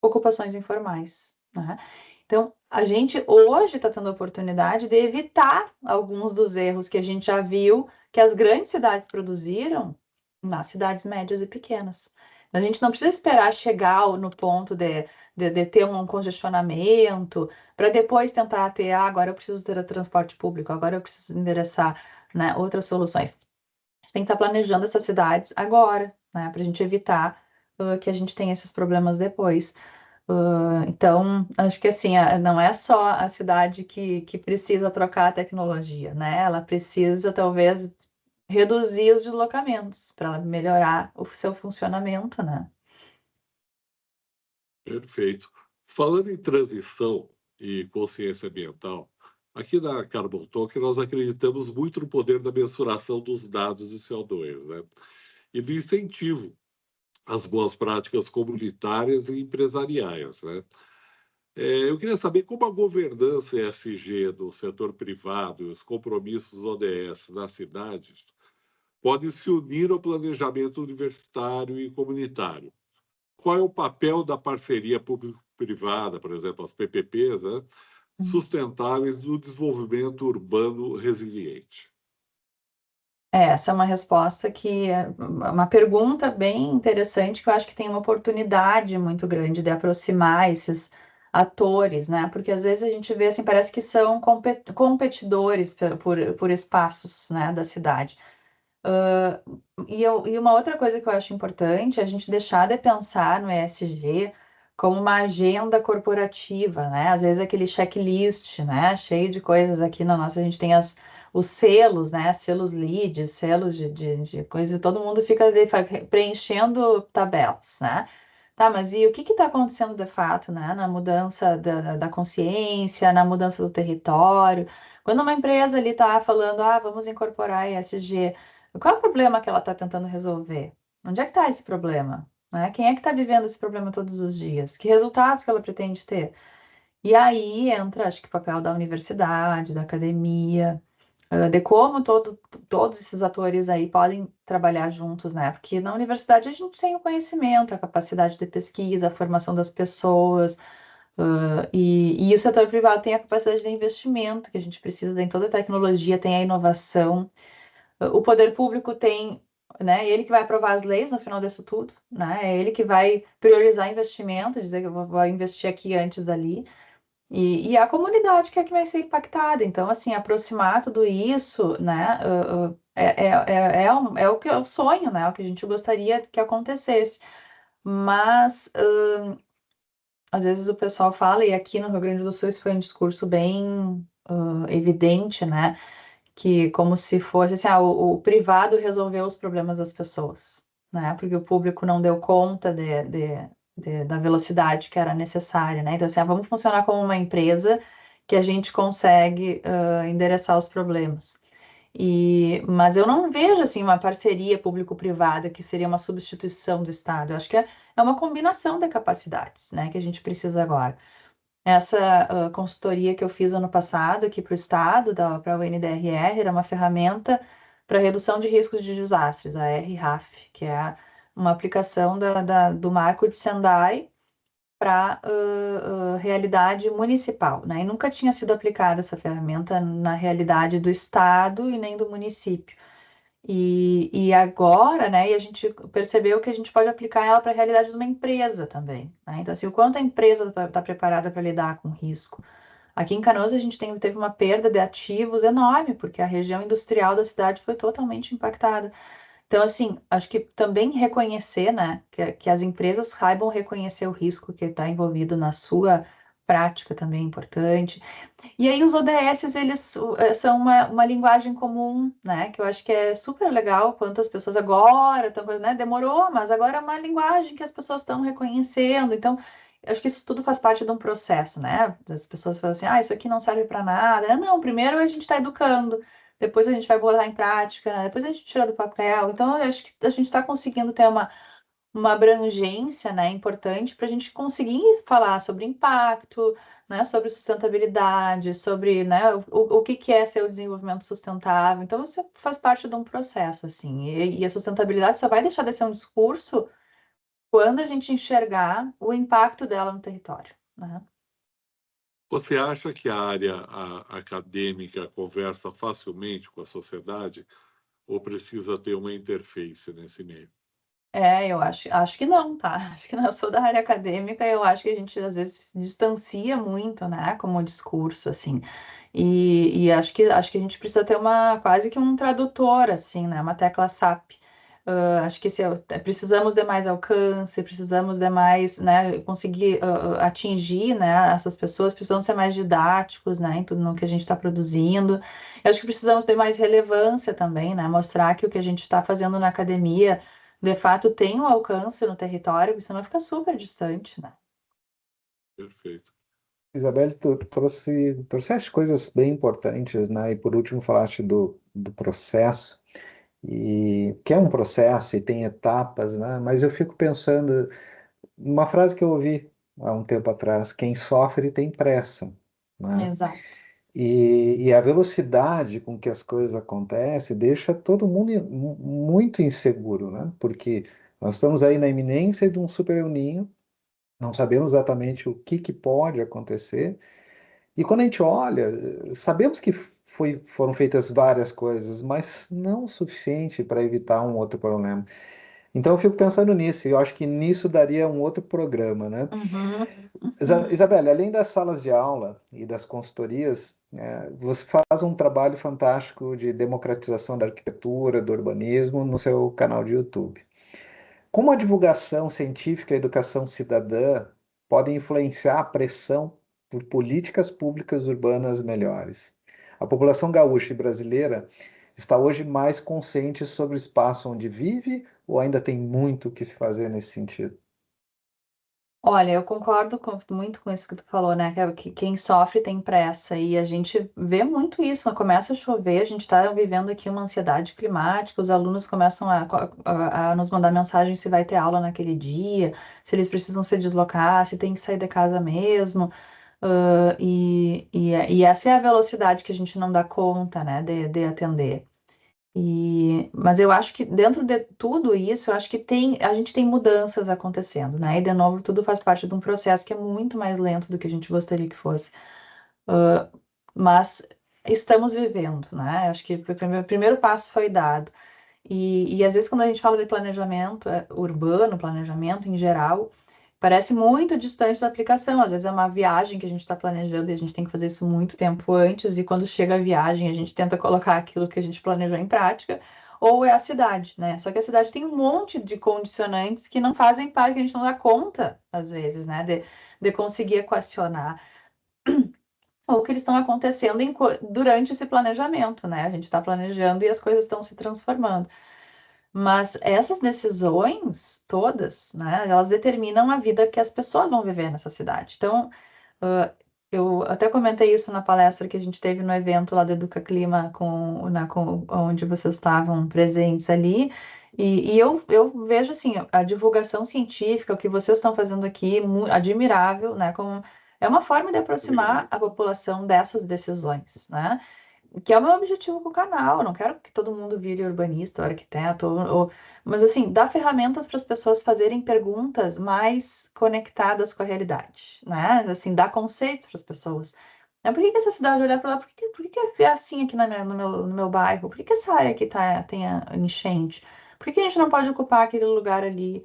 ocupações informais, né? Então, a gente hoje está tendo a oportunidade de evitar alguns dos erros que a gente já viu que as grandes cidades produziram nas cidades médias e pequenas. A gente não precisa esperar chegar no ponto de ter um congestionamento para depois tentar ter, agora eu preciso ter transporte público, agora eu preciso endereçar, né, outras soluções. A gente tem que estar planejando essas cidades agora, né, para a gente evitar que a gente tenha esses problemas depois. Então, acho que assim, não é só a cidade que precisa trocar a tecnologia, né? Ela precisa, talvez, reduzir os deslocamentos para melhorar o seu funcionamento, né? Perfeito. Falando em transição e consciência ambiental, aqui na Carbon Talk nós acreditamos muito no poder da mensuração dos dados de CO2, né? E do incentivo às boas práticas comunitárias e empresariais, né? Eu queria saber como a governança ESG do setor privado e os compromissos ODS nas cidades podem se unir ao planejamento universitário e comunitário. Qual é o papel da parceria público-privada, por exemplo, as PPPs, né, sustentáveis no desenvolvimento urbano resiliente? Essa é uma resposta que é uma pergunta bem interessante, que eu acho que tem uma oportunidade muito grande de aproximar esses atores, né? Porque às vezes a gente vê assim, parece que são competidores por espaços, né, da cidade. E uma outra coisa que eu acho importante é a gente deixar de pensar no ESG como uma agenda corporativa, né? Às vezes aquele checklist, né? Cheio de coisas aqui na nossa, a gente tem os selos, né? Selos LEED, selos de coisa, e todo mundo fica preenchendo tabelas, né? Tá, mas e o que está acontecendo de fato, né? Na mudança da consciência, na mudança do território? Quando uma empresa ali está falando, vamos incorporar ESG, qual é o problema que ela está tentando resolver? Onde é que está esse problema? Né? Quem é que está vivendo esse problema todos os dias? Que resultados que ela pretende ter? E aí entra, acho que o papel da universidade, da academia, de como todos esses atores aí podem trabalhar juntos, né? Porque na universidade a gente tem o conhecimento, a capacidade de pesquisa, a formação das pessoas, e o setor privado tem a capacidade de investimento, que a gente precisa, em toda a tecnologia, tem a inovação. O poder público tem, né? Ele que vai aprovar as leis no final disso tudo, né? É ele que vai priorizar investimento, dizer que eu vou investir aqui antes dali. E a comunidade que é que vai ser impactada. Então, assim, aproximar tudo isso, né? É o que é o sonho, né? É o que a gente gostaria que acontecesse. Mas às vezes o pessoal fala, e aqui no Rio Grande do Sul isso foi um discurso bem evidente, né? Que como se fosse assim, o privado resolveu os problemas das pessoas, né? Porque o público não deu conta da velocidade que era necessária, né? Então, assim, vamos funcionar como uma empresa que a gente consegue endereçar os problemas. Mas eu não vejo assim uma parceria público-privada que seria uma substituição do Estado. Eu acho que é uma combinação de capacidades, né, que a gente precisa agora. Essa consultoria que eu fiz ano passado aqui para o Estado, para a UNDRR, era uma ferramenta para redução de riscos de desastres, a RRAF, que é uma aplicação do Marco de Sendai para realidade municipal, né? E nunca tinha sido aplicada essa ferramenta na realidade do estado e nem do município. E agora, né? E a gente percebeu que a gente pode aplicar ela para a realidade de uma empresa também, né? Então, assim, o quanto a empresa está preparada para lidar com risco. Aqui em Canoas a gente teve uma perda de ativos enorme, porque a região industrial da cidade foi totalmente impactada. Então, assim, acho que também reconhecer, né, que as empresas saibam reconhecer o risco que está envolvido na sua prática também é importante. E aí os ODS, eles são uma linguagem comum, né, que eu acho que é super legal, quanto as pessoas agora estão, né, demorou, mas agora é uma linguagem que as pessoas estão reconhecendo. Então, eu acho que isso tudo faz parte de um processo, né? As pessoas falam assim, isso aqui não serve para nada. Não, primeiro a gente está educando, depois a gente vai botar em prática, né? Depois a gente tira do papel. Então, eu acho que a gente está conseguindo ter uma abrangência, né, importante para a gente conseguir falar sobre impacto, né, sobre sustentabilidade, sobre, né, o que é ser o desenvolvimento sustentável. Então, isso faz parte de um processo, assim. E a sustentabilidade só vai deixar de ser um discurso quando a gente enxergar o impacto dela no território, né? Você acha que a área acadêmica conversa facilmente com a sociedade ou precisa ter uma interface nesse meio? Eu acho que não, tá? Acho que não, eu sou da área acadêmica, eu acho que a gente às vezes se distancia muito, né, como discurso, assim. E acho que a gente precisa ter quase que um tradutor, assim, né, uma tecla SAP. Acho que precisamos de mais alcance, precisamos de mais, né, conseguir atingir, né, essas pessoas, precisamos ser mais didáticos, né, em tudo no que a gente está produzindo. Eu acho que precisamos ter mais relevância também, né, mostrar que o que a gente está fazendo na academia, de fato, tem um alcance no território, senão fica super distante, né? Perfeito. Isabel, tu trouxeste coisas bem importantes, né? E por último falaste do processo, e que é um processo e tem etapas, né? Mas eu fico pensando, uma frase que eu ouvi há um tempo atrás, quem sofre tem pressa, né? Exato. E a velocidade com que as coisas acontecem deixa todo mundo muito inseguro, né? Porque nós estamos aí na iminência de um super El Niño, não sabemos exatamente o que pode acontecer. E quando a gente olha, sabemos que foram feitas várias coisas, mas não o suficiente para evitar um outro problema. Então eu fico pensando nisso, e eu acho que nisso daria um outro programa, né? Uhum, uhum. Isabelle, além das salas de aula e das consultorias, você faz um trabalho fantástico de democratização da arquitetura, do urbanismo no seu canal de YouTube. Como a divulgação científica e a educação cidadã podem influenciar a pressão por políticas públicas urbanas melhores? A população gaúcha e brasileira está hoje mais consciente sobre o espaço onde vive ou ainda tem muito o que se fazer nesse sentido? Olha, eu concordo muito com isso que tu falou, né? Que quem sofre tem pressa, e a gente vê muito isso. Começa a chover, a gente está vivendo aqui uma ansiedade climática, os alunos começam a nos mandar mensagem se vai ter aula naquele dia, se eles precisam se deslocar, se tem que sair de casa mesmo. E essa é a velocidade que a gente não dá conta, né, de atender. Mas eu acho que dentro de tudo isso, eu acho que a gente tem mudanças acontecendo, né? E de novo, tudo faz parte de um processo que é muito mais lento do que a gente gostaria que fosse. Mas estamos vivendo, né? Acho que o primeiro passo foi dado. E às vezes quando a gente fala de planejamento urbano, planejamento em geral, parece muito distante da aplicação. Às vezes é uma viagem que a gente está planejando e a gente tem que fazer isso muito tempo antes, e quando chega a viagem a gente tenta colocar aquilo que a gente planejou em prática, ou é a cidade, né? Só que a cidade tem um monte de condicionantes que não fazem parte, que a gente não dá conta, às vezes, né? De conseguir equacionar, ou que eles estão acontecendo durante esse planejamento, né? A gente está planejando e as coisas estão se transformando. Mas essas decisões todas, né, elas determinam a vida que as pessoas vão viver nessa cidade. Então, eu até comentei isso na palestra que a gente teve no evento lá do Educa Clima, onde vocês estavam presentes ali, e eu vejo assim, a divulgação científica, o que vocês estão fazendo aqui, admirável, né, como é uma forma de aproximar a população dessas decisões, né? Que é o meu objetivo com o canal. Eu não quero que todo mundo vire urbanista, ou arquiteto, mas assim, dar ferramentas para as pessoas fazerem perguntas mais conectadas com a realidade, né? Assim, dar conceitos para as pessoas. Né? Por que que essa cidade olha para lá? Por que é assim aqui no meu bairro? Por que que essa área aqui tem a enchente? Por que a gente não pode ocupar aquele lugar ali?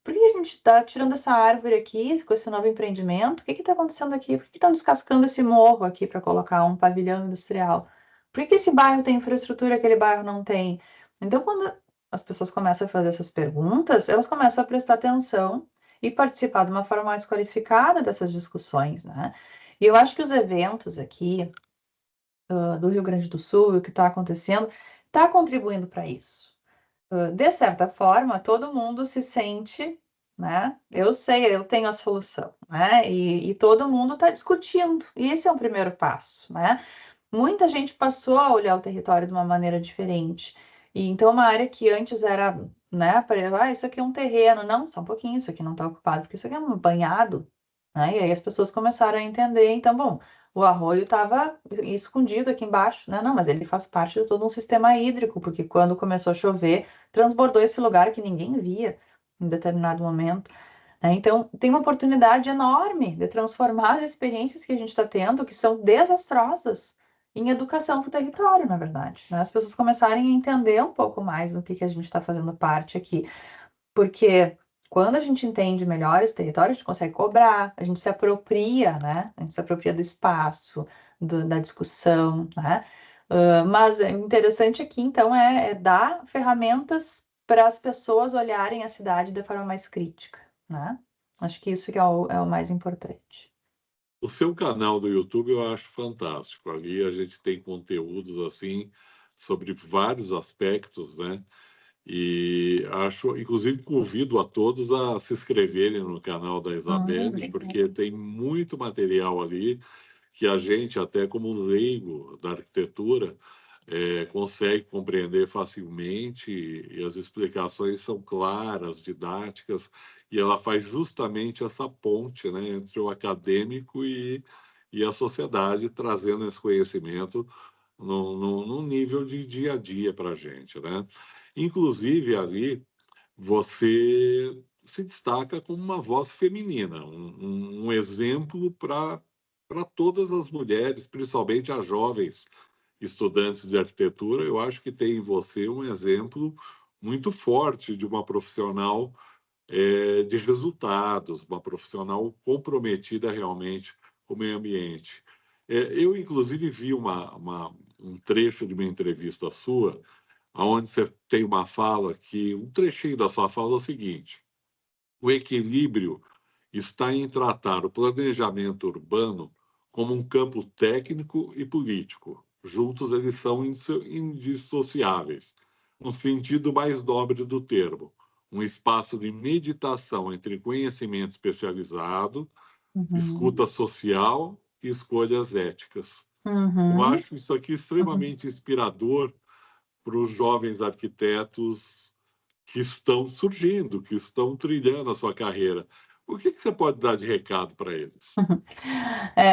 Por que a gente está tirando essa árvore aqui com esse novo empreendimento? O que está acontecendo aqui? Por que estão descascando esse morro aqui para colocar um pavilhão industrial? Por que esse bairro tem infraestrutura e aquele bairro não tem? Então, quando as pessoas começam a fazer essas perguntas, elas começam a prestar atenção e participar de uma forma mais qualificada dessas discussões, né? E eu acho que os eventos aqui do Rio Grande do Sul, o que está acontecendo, está contribuindo para isso. De certa forma, todo mundo se sente, né? Eu sei, eu tenho a solução, né? E todo mundo está discutindo. E esse é o primeiro passo, né? Muita gente passou a olhar o território de uma maneira diferente. E então, uma área que antes era, né? Isso aqui é um terreno. Não, só um pouquinho, isso aqui não está ocupado, porque isso aqui é um banhado, né? E aí as pessoas começaram a entender. Então, bom, o arroio estava escondido aqui embaixo, né? Não, mas ele faz parte de todo um sistema hídrico, porque quando começou a chover, transbordou esse lugar que ninguém via em determinado momento. Né? Então, tem uma oportunidade enorme de transformar as experiências que a gente está tendo, que são desastrosas, em educação para o território, na verdade. Né? As pessoas começarem a entender um pouco mais do que a gente está fazendo parte aqui. Porque quando a gente entende melhor esse território, a gente consegue cobrar, a gente se apropria, né? A gente se apropria do espaço, da discussão, né? Mas o interessante aqui, então, é dar ferramentas para as pessoas olharem a cidade de forma mais crítica, né? Acho que isso que é o mais importante. O seu canal do YouTube eu acho fantástico. Ali a gente tem conteúdos assim sobre vários aspectos, né? E acho, inclusive, convido a todos a se inscreverem no canal da Isabelle, porque tem muito material ali que a gente, até como leigo da arquitetura, consegue compreender facilmente, e as explicações são claras, didáticas, e ela faz justamente essa ponte, né, entre o acadêmico e a sociedade, trazendo esse conhecimento num nível de dia a dia para a gente, né? Inclusive, ali, você se destaca como uma voz feminina, um exemplo para todas as mulheres, principalmente as jovens estudantes de arquitetura. Eu acho que tem em você um exemplo muito forte de uma profissional de resultados, uma profissional comprometida realmente com o meio ambiente. Eu, inclusive, vi um trecho de uma entrevista sua, onde você tem uma fala que, um trechinho da sua fala é o seguinte: o equilíbrio está em tratar o planejamento urbano como um campo técnico e político. Juntos eles são indissociáveis, no sentido mais nobre do termo, um espaço de meditação entre conhecimento especializado, escuta social e escolhas éticas. Eu acho isso aqui extremamente inspirador para os jovens arquitetos que estão surgindo, que estão trilhando a sua carreira. O que você pode dar de recado para eles?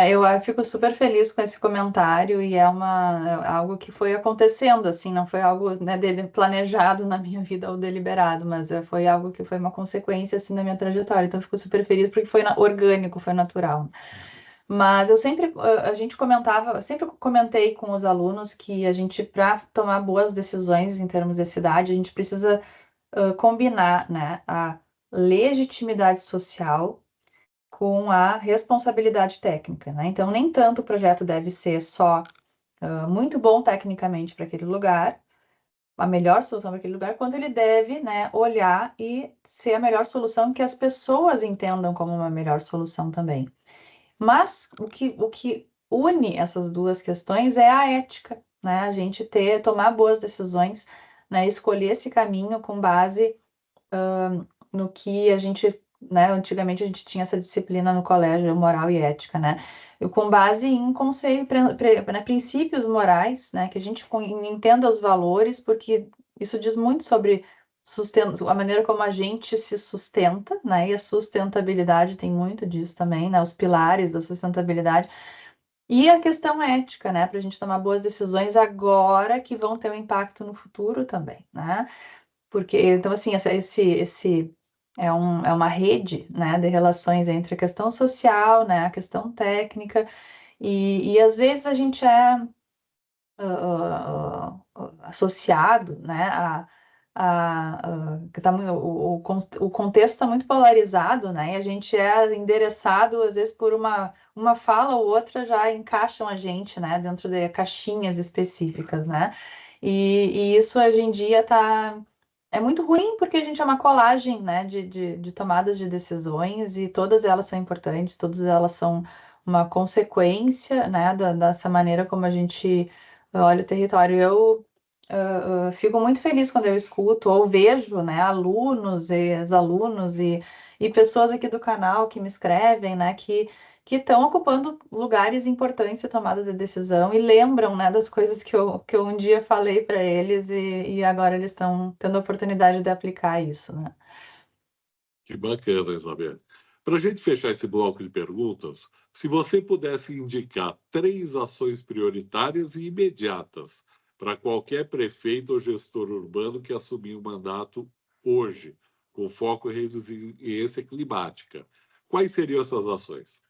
Eu fico super feliz com esse comentário e é algo que foi acontecendo, assim, não foi algo, né, planejado na minha vida ou deliberado, mas foi algo que foi uma consequência, assim, da minha trajetória. Então, eu fico super feliz porque foi orgânico, foi natural. Mas eu sempre comentei com os alunos que a gente, para tomar boas decisões em termos de cidade, a gente precisa combinar, né, a legitimidade social com a responsabilidade técnica, né? Então, nem tanto o projeto deve ser só muito bom tecnicamente para aquele lugar, a melhor solução para aquele lugar, quanto ele deve, né, olhar e ser a melhor solução que as pessoas entendam como uma melhor solução também. Mas o que une essas duas questões é a ética, né? A gente tomar boas decisões né, escolher esse caminho com base no que a gente, né, antigamente a gente tinha essa disciplina no colégio, moral e ética, né, com base em né, princípios morais, né, que a gente entenda os valores, porque isso diz muito sobre a maneira como a gente se sustenta, né, e a sustentabilidade tem muito disso também, né, os pilares da sustentabilidade, e a questão ética, né, para a gente tomar boas decisões agora que vão ter um impacto no futuro também, né, porque, então, assim, esse é uma rede, né, de relações entre a questão social, né, a questão técnica, e às vezes a gente é associado, né, que tá, o contexto está muito polarizado, né, e a gente é endereçado, às vezes, por uma fala ou outra já encaixam a gente, né, dentro de caixinhas específicas, né, e isso hoje em dia é muito ruim porque a gente é uma colagem, né, de tomadas de decisões e todas elas são importantes, todas elas são uma consequência, né, dessa maneira como a gente olha o território. Eu fico muito feliz quando eu escuto ou vejo, né, alunos e ex-alunos e pessoas aqui do canal que me escrevem, né, que estão ocupando lugares importantes de tomada de decisão e lembram, né, das coisas que eu um dia falei para eles e agora eles estão tendo a oportunidade de aplicar isso, né? Que bacana, Isabel. Para a gente fechar esse bloco de perguntas, se você pudesse indicar 3 ações prioritárias e imediatas para qualquer prefeito ou gestor urbano que assumir o mandato hoje, com foco em resiliência climática, quais seriam essas ações?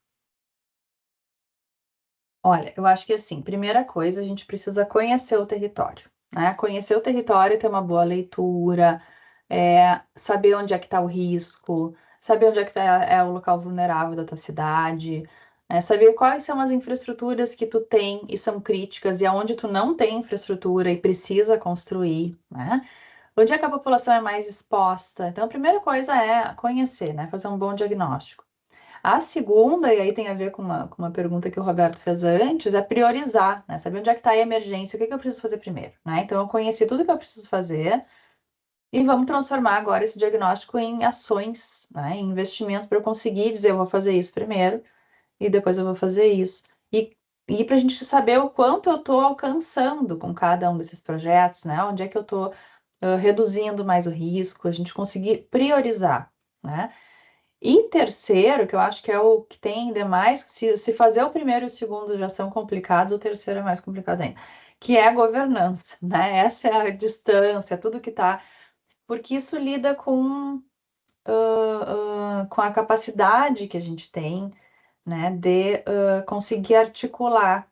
Olha, eu acho que assim, primeira coisa, a gente precisa conhecer o território, né? Conhecer o território, ter uma boa leitura, saber onde é que está o risco, saber onde é que é o local vulnerável da tua cidade, saber quais são as infraestruturas que tu tem e são críticas e aonde tu não tem infraestrutura e precisa construir, né? Onde é que a população é mais exposta? Então, a primeira coisa é conhecer, né? Fazer um bom diagnóstico. A segunda, e aí tem a ver com uma pergunta que o Roberto fez antes, é priorizar, né? Saber onde é que está a emergência, o que que eu preciso fazer primeiro, né? Então, eu conheci tudo que eu preciso fazer e vamos transformar agora esse diagnóstico em ações, né? Em investimentos para eu conseguir dizer, eu vou fazer isso primeiro e depois eu vou fazer isso. E para a gente saber o quanto eu estou alcançando com cada um desses projetos, né? Onde é que eu estou reduzindo mais o risco, a gente conseguir priorizar, né? E terceiro, que eu acho que é o que tem ainda mais, se fazer o primeiro e o segundo já são complicados, o terceiro é mais complicado ainda, que é a governança, né? Essa é a distância, tudo que está. Porque isso lida com a capacidade que a gente tem, né, de conseguir articular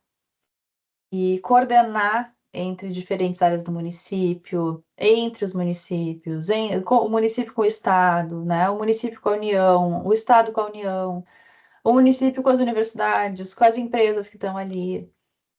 e coordenar entre diferentes áreas do município, entre os municípios, o município com o Estado, né? O município com a União, o Estado com a União, o município com as universidades, com as empresas que estão ali,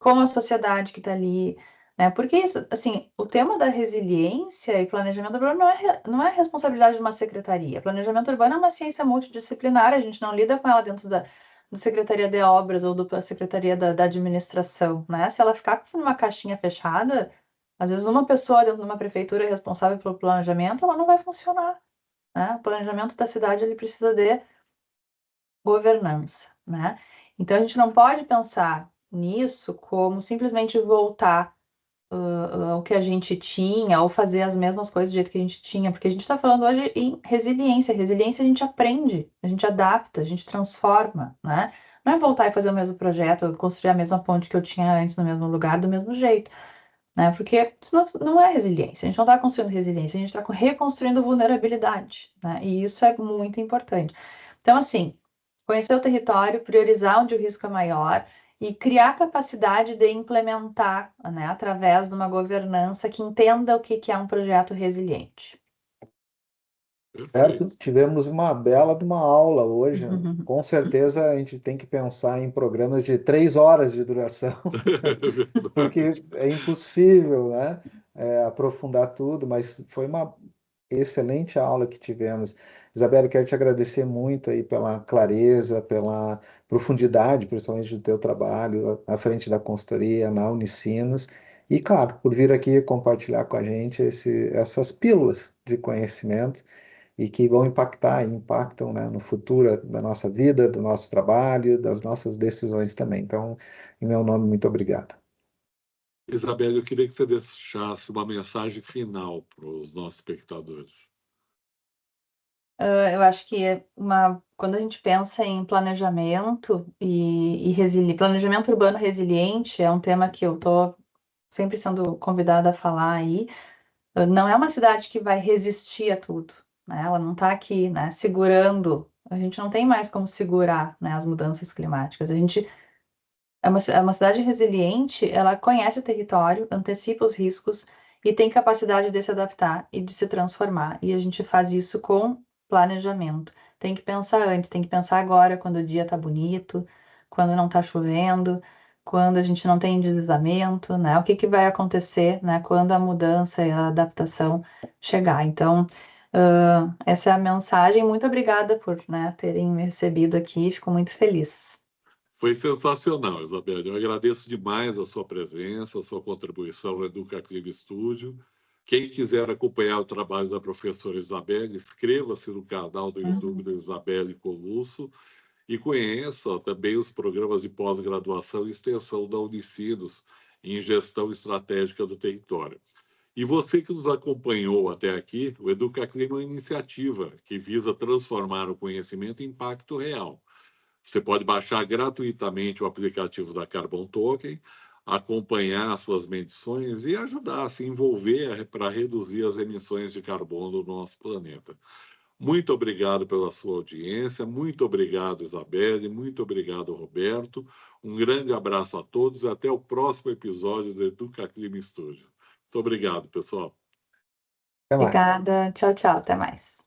com a sociedade que está ali, né? Porque isso, assim, o tema da resiliência e planejamento urbano não é responsabilidade de uma secretaria. Planejamento urbano é uma ciência multidisciplinar, a gente não lida com ela dentro da Secretaria de Obras ou da Secretaria da Administração, né? Se ela ficar numa caixinha fechada, às vezes uma pessoa dentro de uma prefeitura é responsável pelo planejamento, ela não vai funcionar, né? O planejamento da cidade, ele precisa de governança, né? Então a gente não pode pensar nisso como simplesmente voltar o que a gente tinha ou fazer as mesmas coisas do jeito que a gente tinha, porque a gente está falando hoje em resiliência. Resiliência a gente aprende, a gente adapta, a gente transforma, né? Não é voltar e fazer o mesmo projeto, construir a mesma ponte que eu tinha antes no mesmo lugar, do mesmo jeito, né? Porque isso não é resiliência, a gente não está construindo resiliência, a gente está reconstruindo vulnerabilidade, né? E isso é muito importante. Então, assim, conhecer o território, priorizar onde o risco é maior e criar capacidade de implementar, né, através de uma governança que entenda o que é um projeto resiliente. Certo? Perfeito. Tivemos uma bela de uma aula hoje. Com certeza a gente tem que pensar em programas de 3 horas de duração, porque é impossível, né, aprofundar tudo, mas foi uma excelente aula que tivemos. Isabela, quero te agradecer muito aí pela clareza, pela profundidade, principalmente do teu trabalho à frente da consultoria na Unicinos. E, claro, por vir aqui compartilhar com a gente essas pílulas de conhecimento e que vão impactar e impactam, né, no futuro da nossa vida, do nosso trabalho, das nossas decisões também. Então, em meu nome, muito obrigado. Isabelle, eu queria que você deixasse uma mensagem final para os nossos espectadores. Eu acho que quando a gente pensa em planejamento planejamento urbano resiliente, é um tema que eu estou sempre sendo convidada a falar aí. Não é uma cidade que vai resistir a tudo, né? Ela não está aqui, né, segurando. A gente não tem mais como segurar, né, as mudanças climáticas. A gente é uma cidade resiliente, ela conhece o território, antecipa os riscos e tem capacidade de se adaptar e de se transformar. E a gente faz isso com planejamento. Tem que pensar antes, tem que pensar agora, quando o dia está bonito, quando não está chovendo, quando a gente não tem deslizamento, né? O que que vai acontecer, né, quando a mudança e a adaptação chegar. Então, essa é a mensagem. Muito obrigada por, né, terem me recebido aqui. Fico muito feliz. Foi sensacional, Isabelle. Eu agradeço demais a sua presença, a sua contribuição no Educa Clima Studio. Quem quiser acompanhar o trabalho da professora Isabelle, inscreva-se no canal do YouTube da Isabelle Colusso e conheça também os programas de pós-graduação e extensão da Unicinos em gestão estratégica do território. E você que nos acompanhou até aqui, o Educa Clima é uma iniciativa que visa transformar o conhecimento em impacto real. Você pode baixar gratuitamente o aplicativo da Carbon Token, acompanhar suas medições e ajudar a se envolver para reduzir as emissões de carbono do nosso planeta. Muito obrigado pela sua audiência, muito obrigado, Isabelle, muito obrigado, Roberto. Um grande abraço a todos e até o próximo episódio do Educa Clima Studio. Muito obrigado, pessoal. Até mais. Obrigada. Tchau, tchau. Até mais.